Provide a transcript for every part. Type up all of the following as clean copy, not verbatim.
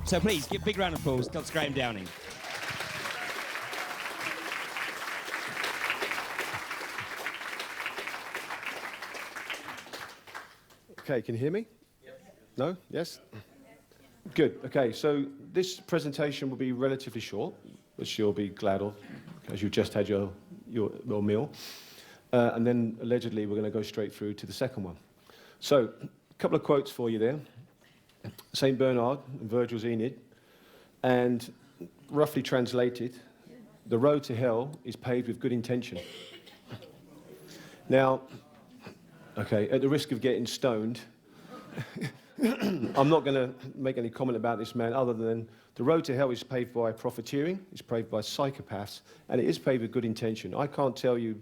So please, give a big round of applause, Dr. Graham Downing. Okay, can you hear me? Yes. No? Yes? Good. Okay, so this presentation will be relatively short, which you'll be glad of, because you've just had your meal. And then, allegedly, we're going to go straight through to the second one. So, a couple of quotes for you there. St. Bernard and Virgil's Aeneid, and roughly translated, the road to hell is paved with good intention. Now, okay, at the risk of getting stoned, I'm not going to make any comment about this man other than the road to hell is paved by profiteering, it's paved by psychopaths, and it is paved with good intention. I can't tell you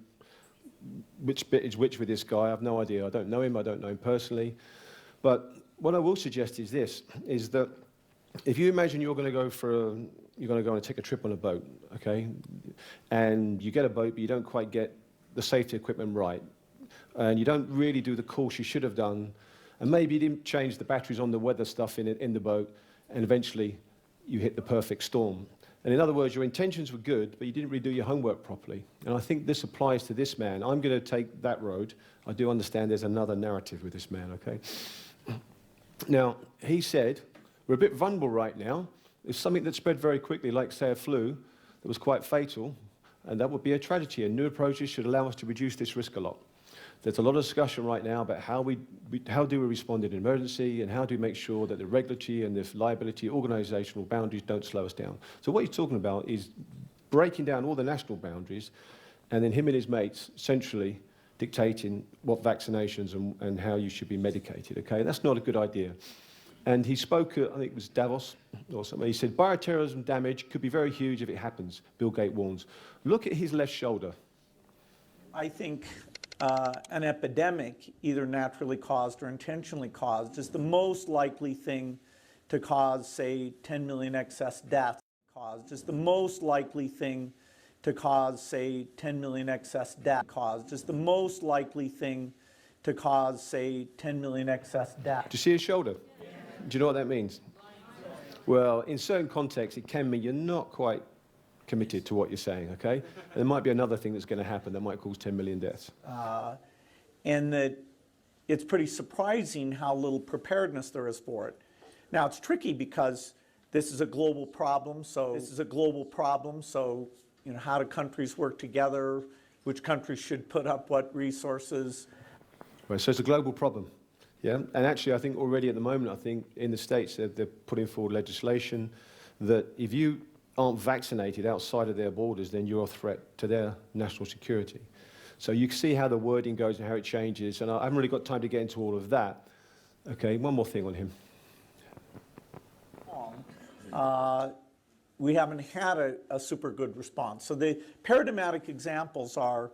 which bit is which with this guy. I have no idea. I don't know him. I don't know him personally. But what I will suggest is this, is that if you imagine you're going to go and take a trip on a boat, okay, and you get a boat, but you don't quite get the safety equipment right, and you don't really do the course you should have done, and maybe you didn't change the batteries on the weather stuff in the boat, and eventually you hit the perfect storm. And in other words, your intentions were good, but you didn't really do your homework properly. And I think this applies to this man. I'm going to take that road. I do understand there's another narrative with this man, okay? Now, he said, we're a bit vulnerable right now. It's something that spread very quickly, like, say, a flu that was quite fatal, and that would be a tragedy, and new approaches should allow us to reduce this risk a lot. There's a lot of discussion right now about how do we respond in an emergency, and how do we make sure that the regulatory and the liability organizational boundaries don't slow us down. So what he's talking about is breaking down all the national boundaries, and then him and his mates centrally dictating what vaccinations and how you should be medicated, okay? That's not a good idea. And he spoke at, I think it was Davos or something. He said, bioterrorism damage could be very huge if it happens, Bill Gates warns. Look at his left shoulder. I think an epidemic, either naturally caused or intentionally caused, is the most likely thing to cause, say, 10 million excess deaths. Is the most likely thing to cause, say, 10 million excess deaths. Is the most likely thing to cause, say, 10 million excess deaths. Do you see his shoulder? Do you know what that means? Well, in certain contexts, it can mean you're not quite committed to what you're saying, okay? And there might be another thing that's going to happen that might cause 10 million deaths. And that it's pretty surprising how little preparedness there is for it. Now, it's tricky because this is a global problem, so you know, how do countries work together? Which countries should put up what resources? Right, so it's a global problem. Yeah, and actually I think already at the moment, I think in the States they're putting forward legislation that if you aren't vaccinated outside of their borders, then you're a threat to their national security. So you can see how the wording goes and how it changes, and I haven't really got time to get into all of that. Okay, one more thing on him. We haven't had a super good response. So the paradigmatic examples are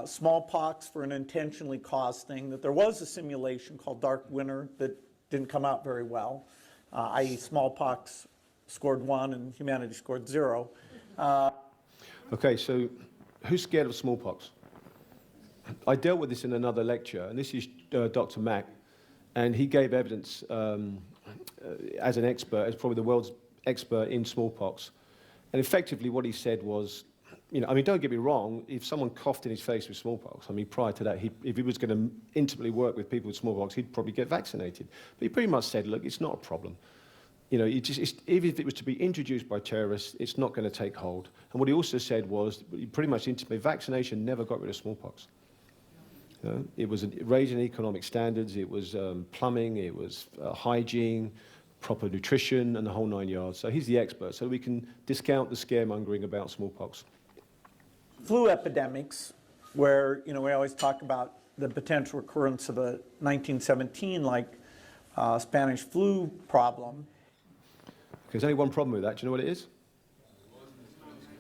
smallpox for an intentionally caused thing, that there was a simulation called Dark Winter that didn't come out very well, i.e. smallpox scored 1 and humanity scored 0. Okay, so who's scared of smallpox? I dealt with this in another lecture, and this is Dr. Mack, and he gave evidence as an expert, as probably the world's expert in smallpox. And effectively what he said was, you know, I mean, don't get me wrong, if someone coughed in his face with smallpox, I mean, prior to that, if he was going to intimately work with people with smallpox, he'd probably get vaccinated. But he pretty much said, look, it's not a problem. You know, even if it was to be introduced by terrorists, it's not going to take hold. And what he also said was, he pretty much intimately, vaccination never got rid of smallpox. You know, it was raising economic standards, it was plumbing, it was hygiene, proper nutrition, and the whole 9 yards. So he's the expert, so we can discount the scaremongering about smallpox. Flu epidemics, where, you know, we always talk about the potential recurrence of a 1917 like Spanish flu problem. There's only one problem with that. Do you know what it is?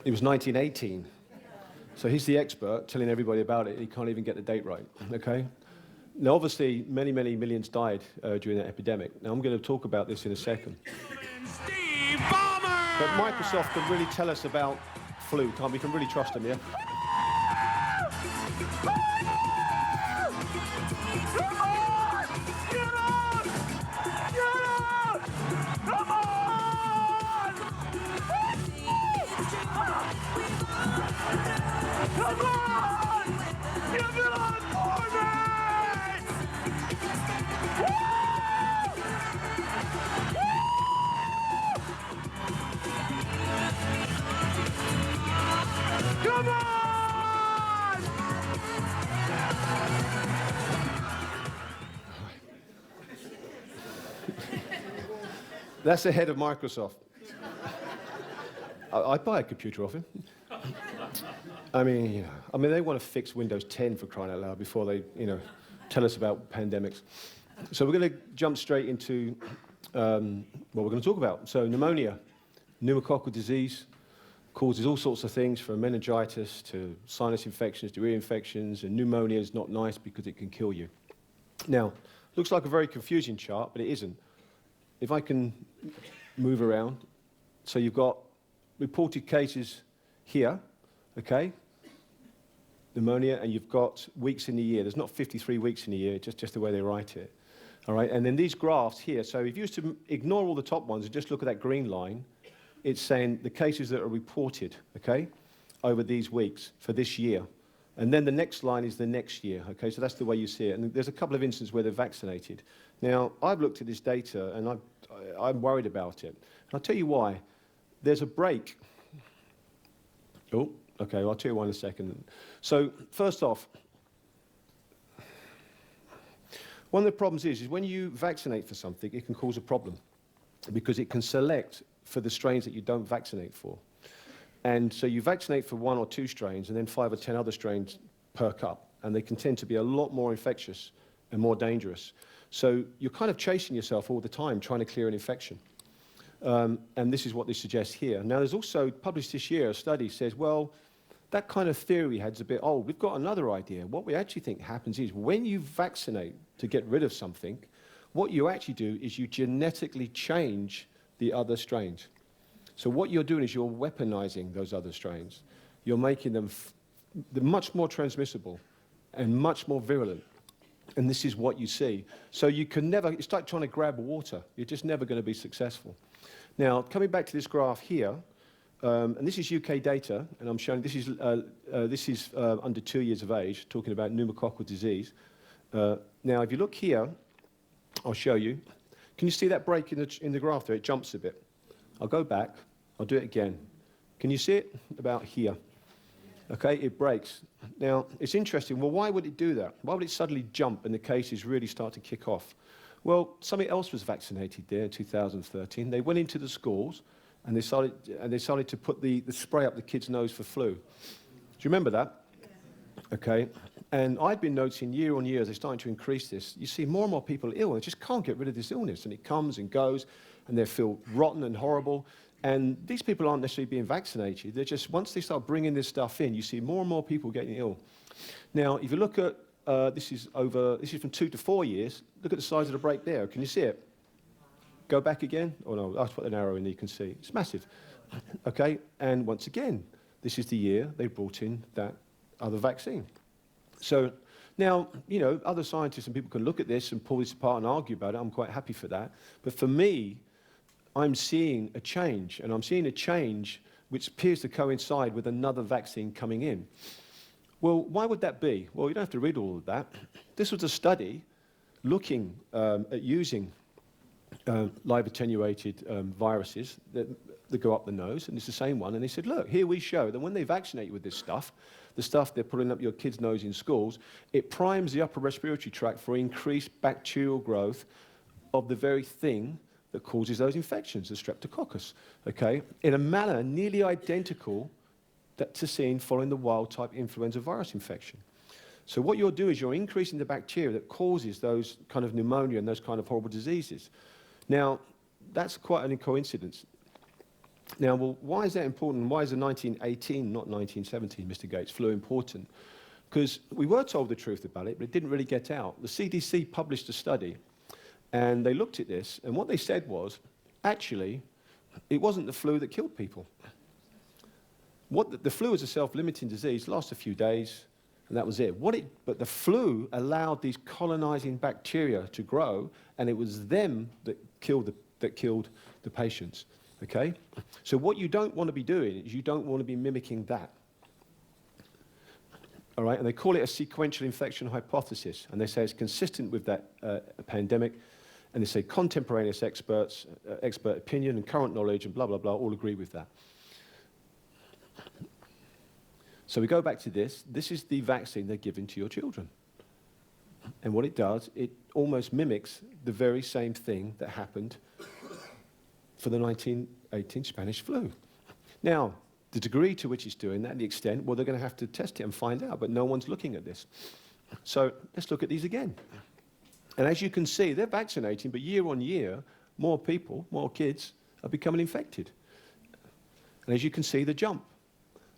It was 1918. So he's the expert telling everybody about it. He can't even get the date right, okay? Now, obviously, many, many millions died during that epidemic. Now, I'm going to talk about this in a second. But Microsoft can really tell us about flu, can't we? We can really trust them, yeah? Come on! That's the head of Microsoft. I'd buy a computer off him. I mean, they want to fix Windows 10 for crying out loud before they, tell us about pandemics. So we're going to jump straight into what we're going to talk about. So pneumonia, pneumococcal disease, causes all sorts of things from meningitis to sinus infections to ear infections, and pneumonia is not nice because it can kill you. Now, looks like a very confusing chart, but it isn't. If I can move around, so you've got reported cases here, okay? Pneumonia, and you've got weeks in the year. There's not 53 weeks in a year, just the way they write it. All right, and then these graphs here, so if you used to ignore all the top ones and just look at that green line, it's saying the cases that are reported, okay, over these weeks for this year. And then the next line is the next year, okay, so that's the way you see it. And there's a couple of instances where they're vaccinated. Now, I've looked at this data, and I'm worried about it. And I'll tell you why. There's a break. Oh, okay, I'll tell you why in a second. So, first off, one of the problems is when you vaccinate for something, it can cause a problem because it can select for the strains that you don't vaccinate for. And so you vaccinate for 1 or 2 strains, and then 5 or 10 other strains perk up, and they can tend to be a lot more infectious and more dangerous. So you're kind of chasing yourself all the time, trying to clear an infection. And this is what this suggests here. Now, there's also, published this year, a study says, well, that kind of theory we had is a bit old. We've got another idea. What we actually think happens is when you vaccinate to get rid of something, what you actually do is you genetically change the other strains. So what you're doing is you're weaponizing those other strains. You're making them they're much more transmissible and much more virulent. And this is what you see. So you can never, it's like trying to grab water. You're just never going to be successful. Now, coming back to this graph here, and this is UK data, and I'm showing this is under 2 years of age, talking about pneumococcal disease. Now, if you look here, I'll show you. Can you see that break in the graph there? It jumps a bit. I'll go back. I'll do it again. Can you see it? About here. Okay, it breaks. Now, it's interesting. Well, why would it do that? Why would it suddenly jump and the cases really start to kick off? Well, something else was vaccinated there in 2013. They went into the schools and they started to put the spray up the kids' nose for flu. Do you remember that? Okay. And I've been noticing year on year as they're starting to increase this, you see more and more people ill. They just can't get rid of this illness, and it comes and goes, and they feel rotten and horrible. And these people aren't necessarily being vaccinated. They're just, once they start bringing this stuff in, you see more and more people getting ill. Now, if you look at, this is from 2 to 4 years, look at the size of the break there. Can you see it? Go back again? Oh no, I'll put an arrow in there, you can see. It's massive. Okay, and once again, this is the year they brought in that other vaccine. So now, other scientists and people can look at this and pull this apart and argue about it. I'm quite happy for that. But for me, I'm seeing a change, and I'm seeing a change which appears to coincide with another vaccine coming in. Well, why would that be? Well, you don't have to read all of that. This was a study looking at using live attenuated viruses that go up the nose, and it's the same one. And they said, look, here we show that when they vaccinate you with this stuff, the stuff they're putting up your kids' nose in schools, it primes the upper respiratory tract for increased bacterial growth of the very thing that causes those infections, the streptococcus, okay, in a manner nearly identical to seen following the wild-type influenza virus infection. So what you're doing is you're increasing the bacteria that causes those kind of pneumonia and those kind of horrible diseases. Now, that's quite a coincidence. Now, well, why is that important? Why is the 1918, not 1917, Mr. Gates, flu important? Because we were told the truth about it, but it didn't really get out. The CDC published a study, and they looked at this, and what they said was, actually, it wasn't the flu that killed people. The flu is a self-limiting disease, lasts a few days, and that was it. But the flu allowed these colonizing bacteria to grow, and it was them that killed the patients. Okay? So what you don't want to be doing is you don't want to be mimicking that. All right? And they call it a sequential infection hypothesis, and they say it's consistent with that pandemic, and they say contemporaneous experts, expert opinion and current knowledge and blah, blah, blah, all agree with that. So we go back to this. This is the vaccine they're giving to your children. And what it does, it almost mimics the very same thing that happened for the 1918 Spanish flu. Now, the degree to which it's doing that, the extent, well, they're going to have to test it and find out, but no one's looking at this. So let's look at these again. And as you can see, they're vaccinating, but year on year, more people, more kids are becoming infected. And as you can see, the jump.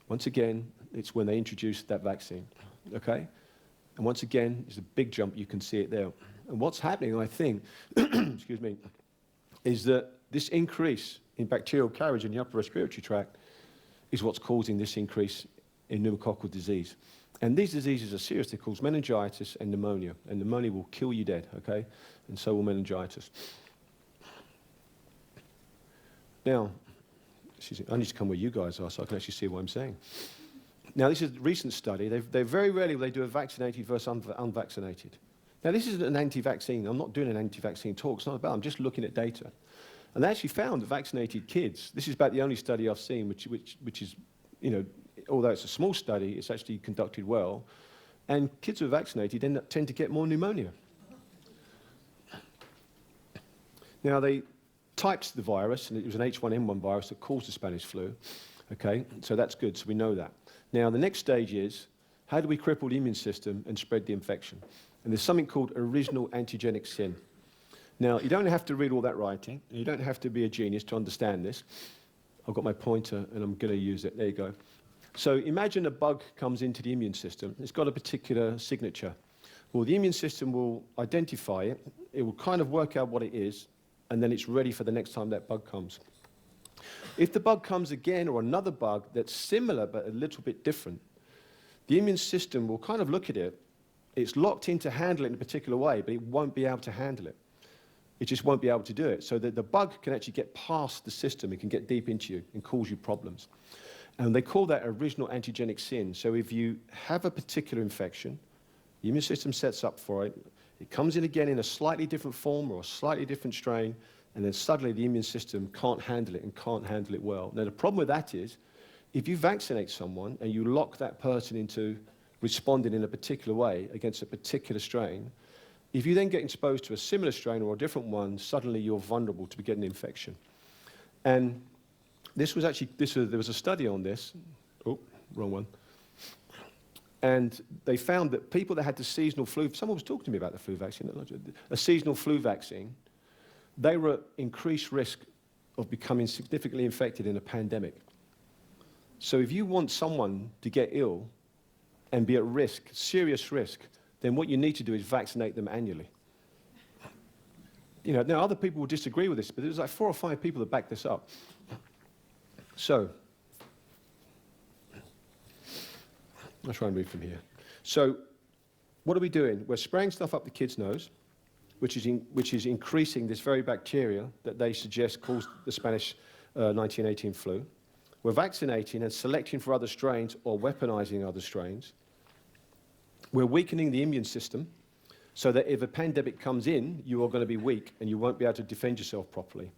Once again, it's when they introduced that vaccine, okay? And once again, it's a big jump, you can see it there. And what's happening, I think, excuse me, is that this increase in bacterial carriage in the upper respiratory tract is what's causing this increase in pneumococcal disease. And these diseases are serious. They cause meningitis and pneumonia. And pneumonia will kill you dead, okay? And so will meningitis. Now, I need to come where you guys are so I can actually see what I'm saying. Now, this is a recent study. They very rarely will they do a vaccinated versus unvaccinated. Now, this isn't an anti-vaccine. I'm not doing an anti-vaccine talk. It's not about. I'm just looking at data. And they actually found that vaccinated kids, this is about the only study I've seen which is, you know, although it's a small study, it's actually conducted well. And kids who are vaccinated tend to get more pneumonia. Now, they typed the virus, and it was an H1N1 virus that caused the Spanish flu. Okay, so that's good, so we know that. Now, the next stage is, how do we cripple the immune system and spread the infection? And there's something called original antigenic sin. Now, you don't have to read all that writing, and you don't have to be a genius to understand this. I've got my pointer, and I'm going to use it. There you go. So imagine a bug comes into the immune system. It's got a particular signature. Well, the immune system will identify it. It will kind of work out what it is, and then it's ready for the next time that bug comes. If the bug comes again, or another bug that's similar but a little bit different, the immune system will kind of look at it. It's locked in to handle it in a particular way, but it won't be able to handle it. It just won't be able to do it. So that the bug can actually get past the system. It can get deep into you and cause you problems. And they call that original antigenic sin. So if you have a particular infection, the immune system sets up for it, it comes in again in a slightly different form or a slightly different strain, and then suddenly the immune system can't handle it and can't handle it well. Now, the problem with that is, if you vaccinate someone and you lock that person into responding in a particular way against a particular strain, if you then get exposed to a similar strain or a different one, suddenly you're vulnerable to getting an infection. And this was actually, there was a study on this. Oh, wrong one. And they found that people that had the seasonal flu, someone was talking to me about the flu vaccine, a seasonal flu vaccine, they were at increased risk of becoming significantly infected in a pandemic. So if you want someone to get ill and be at risk, serious risk, then what you need to do is vaccinate them annually. You know, now other people will disagree with this, but there's like 4 or 5 people that back this up. So, I'll try and move from here. So, what are we doing? We're spraying stuff up the kid's nose, which is increasing this very bacteria that they suggest caused the Spanish 1918 flu. We're vaccinating and selecting for other strains or weaponizing other strains. We're weakening the immune system so that if a pandemic comes in, you are going to be weak and you won't be able to defend yourself properly.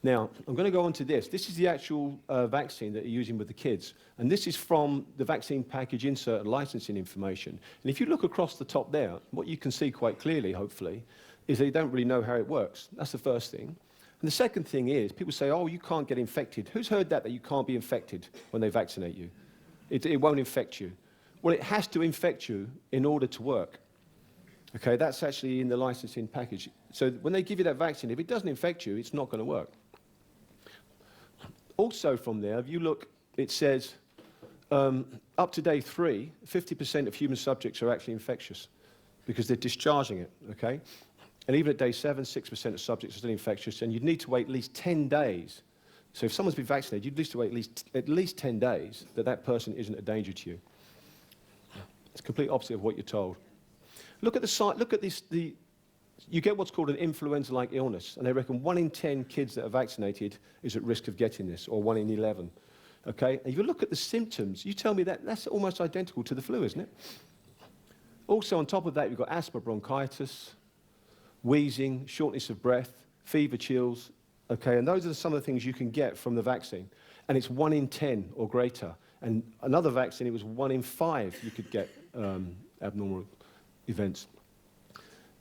Now, I'm going to go on to this. This is the actual vaccine that you're using with the kids. And this is from the vaccine package insert and licensing information. And if you look across the top there, what you can see quite clearly, hopefully, is they don't really know how it works. That's the first thing. And the second thing is, people say, oh, you can't get infected. Who's heard that you can't be infected when they vaccinate you? It won't infect you. Well, it has to infect you in order to work. Okay, that's actually in the licensing package. So when they give you that vaccine, if it doesn't infect you, it's not going to work. Also from there, if you look, it says up to day 3, 50% of human subjects are actually infectious because they're discharging it, okay? And even at day 7, 6% of subjects are still infectious, and you'd need to wait at least 10 days. So if someone's been vaccinated, you'd need to wait at least 10 days that person isn't a danger to you. It's the complete opposite of what you're told. Look at the site, look at this, you get what's called an influenza-like illness, and they reckon 1 in 10 kids that are vaccinated is at risk of getting this, or 1 in 11. Okay? And if you look at the symptoms, you tell me that's almost identical to the flu, isn't it? Also, on top of that, you've got asthma, bronchitis, wheezing, shortness of breath, fever, chills. Okay? And those are some of the things you can get from the vaccine. And it's 1 in 10 or greater. And another vaccine, it was 1 in 5 you could get abnormal events.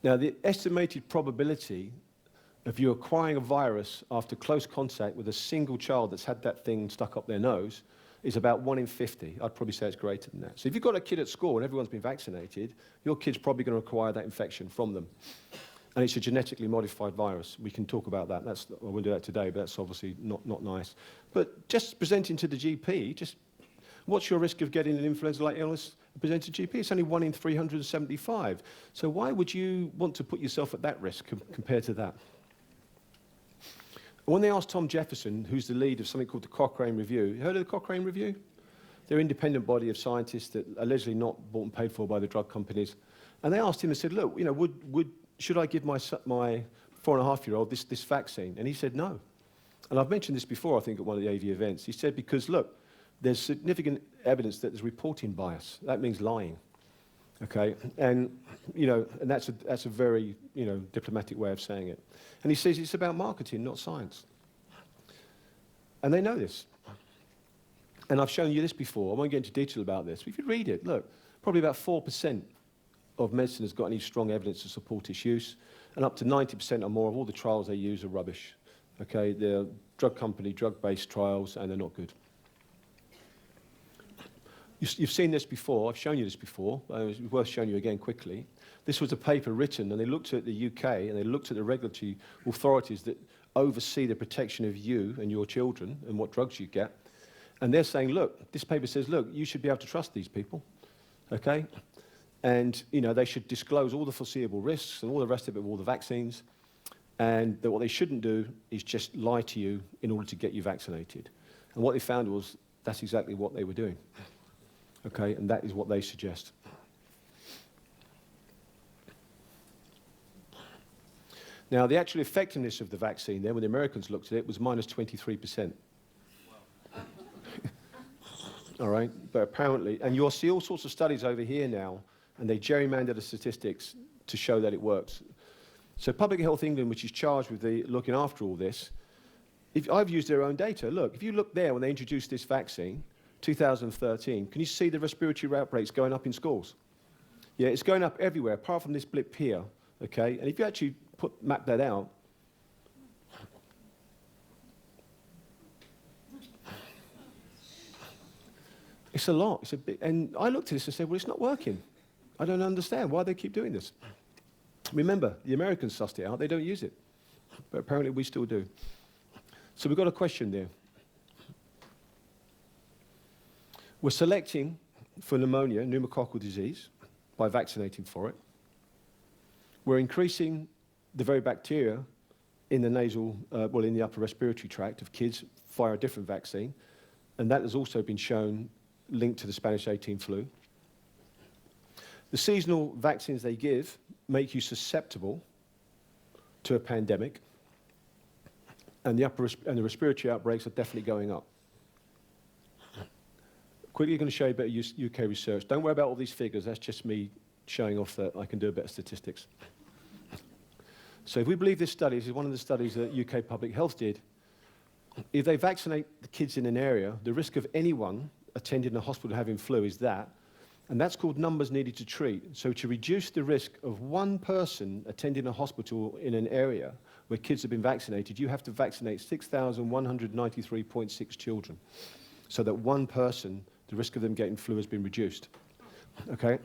Now, the estimated probability if you're acquiring a virus after close contact with a single child that's had that thing stuck up their nose, is about 1 in 50. I'd probably say it's greater than that. So if you've got a kid at school and everyone's been vaccinated, your kid's probably going to acquire that infection from them. And it's a genetically modified virus. We can talk about that. I won't do that today, but that's obviously not nice. But just presenting to the GP, just what's your risk of getting an influenza-like illness? Present to GP, it's only 1 in 375. So why would you want to put yourself at that risk compared to that? When they asked Tom Jefferson, who's the lead of something called the Cochrane Review, you heard of the Cochrane Review? They're an independent body of scientists that are allegedly not bought and paid for by the drug companies. And they asked him and said, look, you know, should I give my 4.5-year-old this vaccine? And he said no. And I've mentioned this before, I think, at one of the AV events. He said, because look, there's significant evidence that there's reporting bias. That means lying. Okay, and you know, and that's a very diplomatic way of saying it. And he says it's about marketing, not science. And they know this. And I've shown you this before. I won't get into detail about this. But if you read it, look, probably about 4% of medicine has got any strong evidence to support its use, and up to 90% or more of all the trials they use are rubbish. Okay, they're drug-based trials, and they're not good. You've seen this before. I've shown you this before. It's worth showing you again quickly. This was a paper written, and they looked at the UK, and they looked at the regulatory authorities that oversee the protection of you and your children and what drugs you get. And they're saying, look, this paper says, look, you should be able to trust these people, okay? And, you know, they should disclose all the foreseeable risks and all the rest of it with all the vaccines, and that what they shouldn't do is just lie to you in order to get you vaccinated. And what they found was that's exactly what they were doing. Okay, and that is what they suggest. Now, the actual effectiveness of the vaccine then, when the Americans looked at it, was minus 23%. All right, but apparently, and you'll see all sorts of studies over here now, and they gerrymander the statistics to show that it works. So Public Health England, which is charged with looking after all this, I've used their own data. Look, if you look there when they introduced this vaccine, 2013, can you see the respiratory outbreaks going up in schools? Yeah, it's going up everywhere, apart from this blip here, okay? And if you actually map that out, it's a lot. It's a big, and I looked at this and said, well, it's not working. I don't understand why they keep doing this. Remember, the Americans sussed it out. They don't use it. But apparently we still do. So we've got a question there. We're selecting for pneumonia, pneumococcal disease, by vaccinating for it. We're increasing the very bacteria in the nasal, in the upper respiratory tract of kids via a different vaccine. And that has also been shown linked to the Spanish 18 flu. The seasonal vaccines they give make you susceptible to a pandemic. And the respiratory outbreaks are definitely going up. Quickly going to show you a bit of UK research. Don't worry about all these figures. That's just me showing off that I can do a bit of statistics. So if we believe this study, this is one of the studies that UK Public Health did, if they vaccinate the kids in an area, the risk of anyone attending a hospital having flu is that, and that's called numbers needed to treat. So to reduce the risk of one person attending a hospital in an area where kids have been vaccinated, you have to vaccinate 6,193.6 children. So that one person, the risk of them getting flu has been reduced. Okay?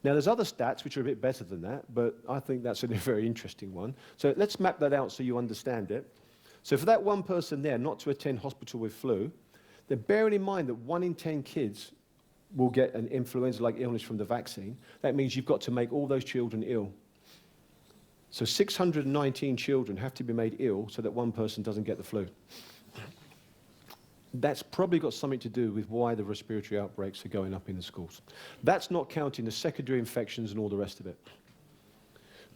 Now, there's other stats which are a bit better than that, but I think that's a very interesting one. So let's map that out so you understand it. So for that one person there not to attend hospital with flu, then bearing in mind that 1 in 10 kids will get an influenza-like illness from the vaccine, that means you've got to make all those children ill. So 619 children have to be made ill so that one person doesn't get the flu. That's probably got something to do with why the respiratory outbreaks are going up in the schools. That's not counting the secondary infections and all the rest of it.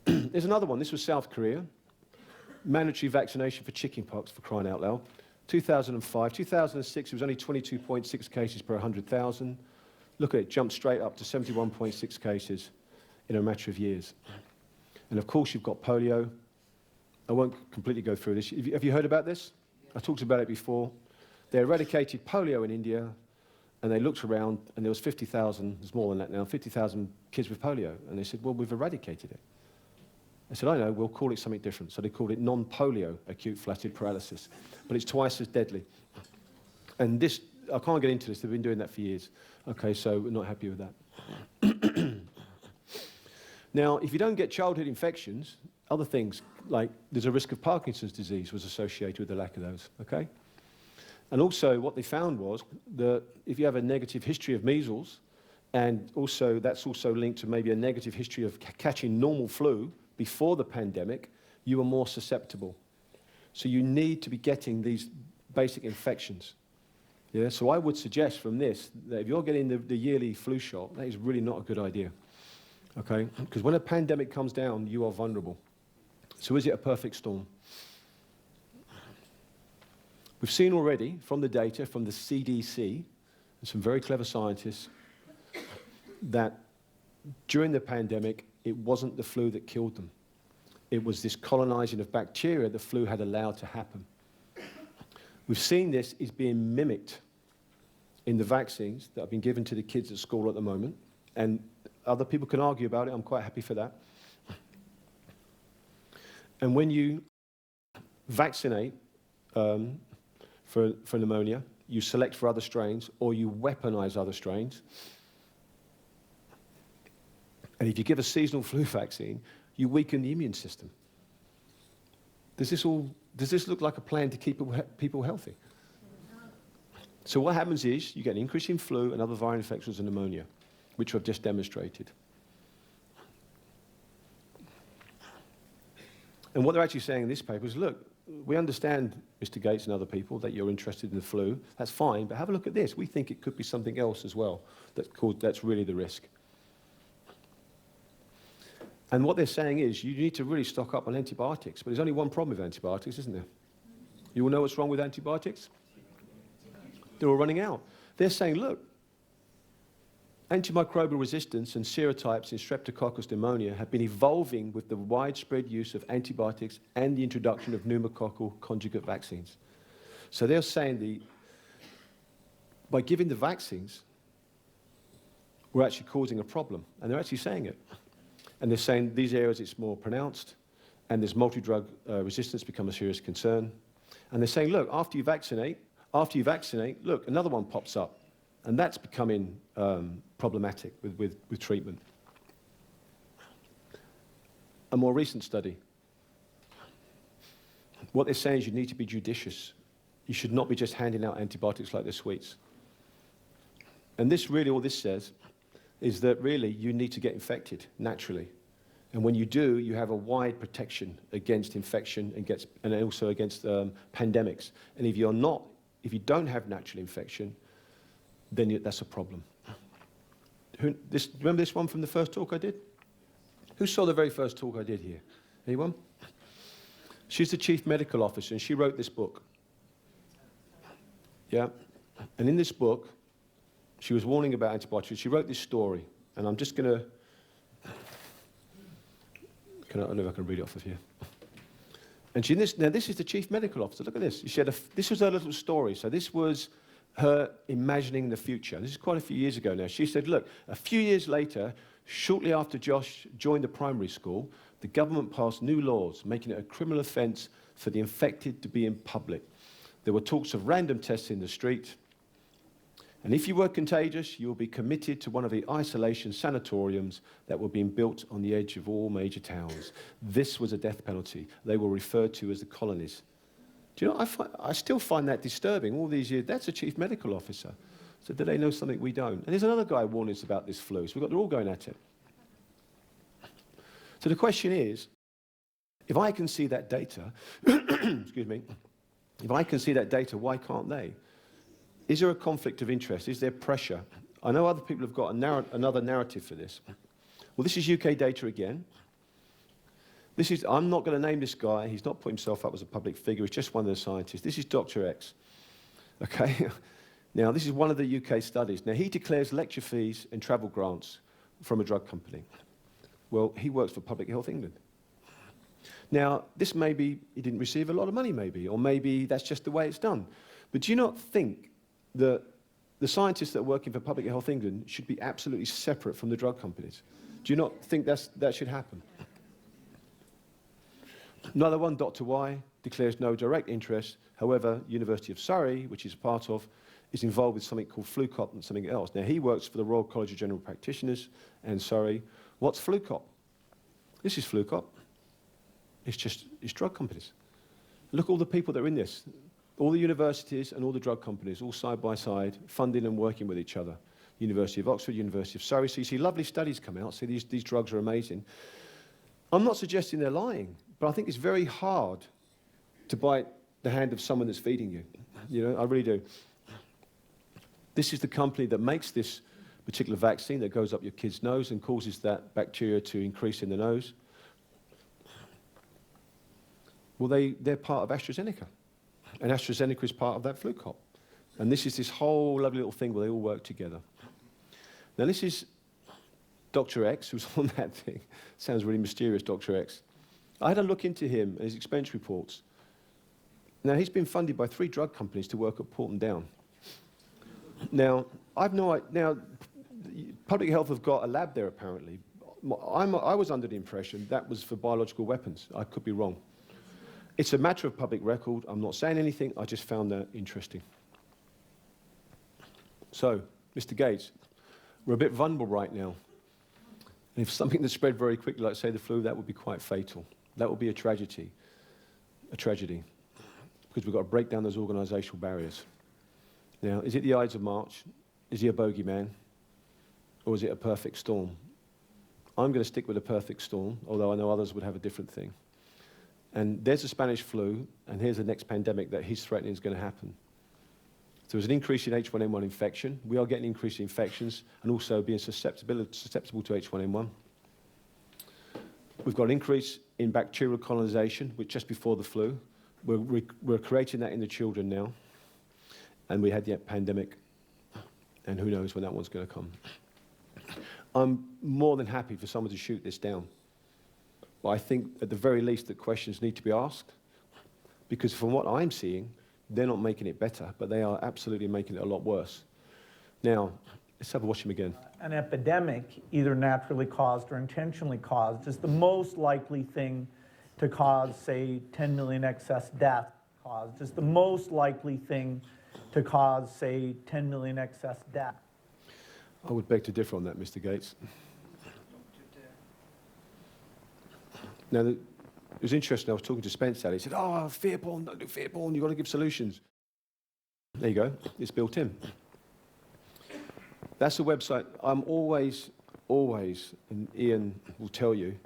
There's another one. This was South Korea. Mandatory vaccination for chickenpox, for crying out loud. 2005. 2006, it was only 22.6 cases per 100,000. Look at it, jumped straight up to 71.6 cases in a matter of years. And of course, you've got polio. I won't completely go through this. Have you heard about this? I talked about it before. They eradicated polio in India, and they looked around, and there was 50,000, there's more than that now, 50,000 kids with polio. And they said, well, we've eradicated it. I said, I know, we'll call it something different. So they called it non-polio acute flaccid paralysis, but it's twice as deadly. And this, I can't get into this, they've been doing that for years. Okay, so we're not happy with that. Now, if you don't get childhood infections, other things, like there's a risk of Parkinson's disease was associated with the lack of those, okay? And also what they found was that if you have a negative history of measles, and also that's also linked to maybe a negative history of catching normal flu before the pandemic, you are more susceptible. So you need to be getting these basic infections. Yeah, so I would suggest from this that if you're getting the yearly flu shot, that is really not a good idea. Okay? Because when a pandemic comes down, you are vulnerable. So is it a perfect storm? We've seen already from the data from the CDC, and some very clever scientists, that during the pandemic, it wasn't the flu that killed them. It was this colonizing of bacteria the flu had allowed to happen. We've seen this is being mimicked in the vaccines that have been given to the kids at school at the moment, and other people can argue about it. I'm quite happy for that. And when you vaccinate for pneumonia, you select for other strains, or you weaponize other strains. And if you give a seasonal flu vaccine, you weaken the immune system. Does this look like a plan to keep people healthy? So what happens is you get an increase in flu and other viral infections and pneumonia, which I've just demonstrated. And what they're actually saying in this paper is, look, we understand, Mr. Gates and other people, that you're interested in the flu. That's fine, but have a look at this. We think it could be something else as well that's really the risk. And what they're saying is you need to really stock up on antibiotics. But there's only one problem with antibiotics, isn't there? You all know what's wrong with antibiotics? They're all running out. They're saying, look, antimicrobial resistance and serotypes in Streptococcus pneumonia have been evolving with the widespread use of antibiotics and the introduction of pneumococcal conjugate vaccines. So they're saying by giving the vaccines, we're actually causing a problem. And they're actually saying it. And they're saying these areas it's more pronounced, and there's multi-drug resistance become a serious concern. And they're saying, look, after you vaccinate, look, another one pops up. And that's becoming problematic with treatment. A more recent study. What they're saying is you need to be judicious. You should not be just handing out antibiotics like they're sweets. And this really, all this says, is that really you need to get infected naturally. And when you do, you have a wide protection against infection and also against pandemics. And if you don't have natural infection, then that's a problem. Remember this one from the first talk I did? Who saw the very first talk I did here? Anyone? She's the chief medical officer, and she wrote this book. Yeah? And in this book, she was warning about antibiotics. She wrote this story, and I'm just going to... I don't know if I can read it off of here. And now this is the chief medical officer. Look at this. This was her little story. So this was her imagining the future. This is quite a few years ago now. She said, look, a few years later, shortly after Josh joined the primary school, the government passed new laws making it a criminal offence for the infected to be in public. There were talks of random tests in the street. And if you were contagious, you will be committed to one of the isolation sanatoriums that were being built on the edge of all major towns. This was a death penalty. They were referred to as the colonies. Do you know, I still find that disturbing all these years. That's a chief medical officer. So do they know something we don't? And there's another guy warning us about this flu. So they're all going at it. So the question is, if I can see that data, excuse me, if I can see that data, why can't they? Is there a conflict of interest? Is there pressure? I know other people have got another narrative for this. Well, this is UK data again. I'm not going to name this guy. He's not put himself up as a public figure. He's just one of the scientists. This is Dr. X. Okay? Now, this is one of the UK studies. Now, he declares lecture fees and travel grants from a drug company. Well, he works for Public Health England. Now, this may be he didn't receive a lot of money, maybe, or maybe that's just the way it's done. But do you not think that the scientists that are working for Public Health England should be absolutely separate from the drug companies? Do you not think that should happen? Another one, Dr. Y, declares no direct interest. However, University of Surrey, which he's a part of, is involved with something called FluCop and something else. Now, he works for the Royal College of General Practitioners and Surrey. What's FluCop? This is FluCop. It's drug companies. Look at all the people that are in this. All the universities and all the drug companies, all side by side, funding and working with each other. University of Oxford, University of Surrey. So you see lovely studies come out, say these drugs are amazing. I'm not suggesting they're lying, but I think it's very hard to bite the hand of someone that's feeding you. You know, I really do. This is the company that makes this particular vaccine that goes up your kid's nose and causes that bacteria to increase in the nose. Well, they're part of AstraZeneca. And AstraZeneca is part of that FluCop. And this is this whole lovely little thing where they all work together. Now, this is Dr. X, who's on that thing. Sounds really mysterious, Dr. X. I had a look into him and his expense reports. Now, he's been funded by 3 drug companies to work at Porton Down. Now, Public Health have got a lab there, apparently. I was under the impression that was for biological weapons. I could be wrong. It's a matter of public record. I'm not saying anything. I just found that interesting. So, Mr. Gates, we're a bit vulnerable right now. And if something that spread very quickly, like, say, the flu, that would be quite fatal. That would be a tragedy. A tragedy. Because we've got to break down those organisational barriers. Now, is it the Ides of March? Is he a bogeyman? Or is it a perfect storm? I'm going to stick with a perfect storm, although I know others would have a different thing. And there's the Spanish flu, and here's the next pandemic that he's threatening is going to happen. So there's an increase in H1N1 infection. We are getting increased infections and also being susceptible to H1N1. We've got an increase in bacterial colonization, which just before the flu. We're creating that in the children now. And we had the pandemic, and who knows when that one's going to come. I'm more than happy for someone to shoot this down. But I think, at the very least, that questions need to be asked, because from what I'm seeing, they're not making it better, but they are absolutely making it a lot worse. Now, let's have a watch him again. An epidemic, either naturally caused or intentionally caused, is the most likely thing to cause, say, 10 million excess deaths. Is the most likely thing to cause, say, 10 million excess deaths. I would beg to differ on that, Mr. Gates. Now, it was interesting. I was talking to Spencer. He said, "Oh, fear porn, don't do fear porn. You've got to give solutions." There you go. It's built in. That's the website. I'm always, and Ian will tell you,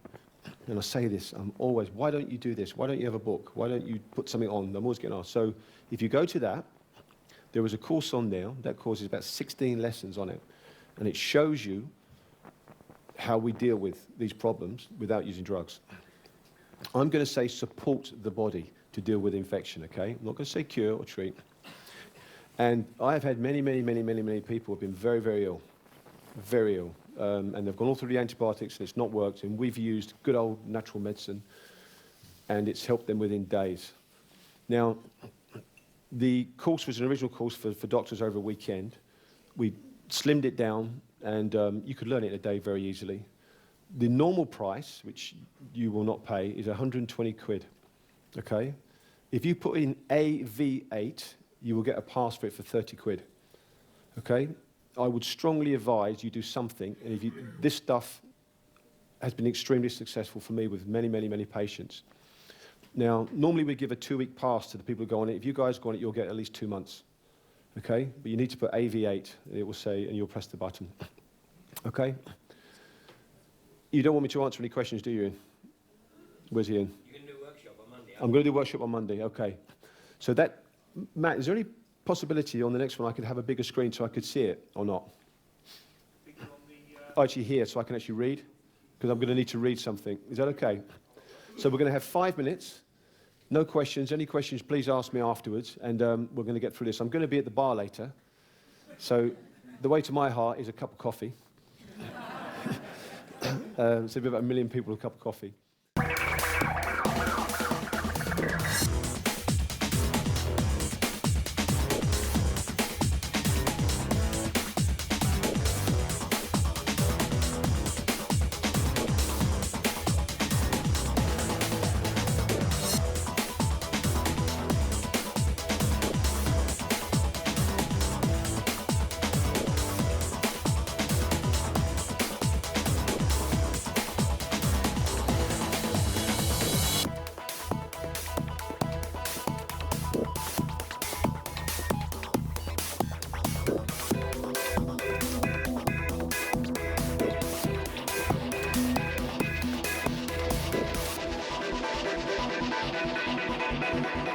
and I say this, I'm always, why don't you do this? Why don't you have a book? Why don't you put something on? I'm always getting asked. So if you go to that, there was a course on there. That course is about 16 lessons on it. And it shows you how we deal with these problems without using drugs. I'm going to say support the body to deal with infection, okay? I'm not going to say cure or treat. And I have had many people who have been very, very ill. Very ill. And they've gone all through the antibiotics and it's not worked. And we've used good old natural medicine and it's helped them within days. Now, the course was an original course for doctors over a weekend. We slimmed it down and you could learn it in a day very easily. The normal price, which you will not pay, is 120 quid, okay? If you put in AV8, you will get a pass for it for 30 quid, okay? I would strongly advise you do something, and if this stuff has been extremely successful for me with many patients. Now, normally we give a 2-week pass to the people who go on it. If you guys go on it, you'll get at least 2 months, okay? But you need to put AV8, and it will say, and you'll press the button, okay? You don't want me to answer any questions, do you, Ian? Where's Ian? You're going to do a workshop on Monday. I'm going to do a workshop on Monday, okay. So that, Matt, is there any possibility on the next one I could have a bigger screen so I could see it or not? Actually here, so I can actually read? Because I'm going to need to read something. Is that okay? So we're going to have 5 minutes. No questions. Any questions, please ask me afterwards. And we're going to get through this. I'm going to be at the bar later. So the way to my heart is a cup of coffee. So there'll be about 1 million people with a cup of coffee. you.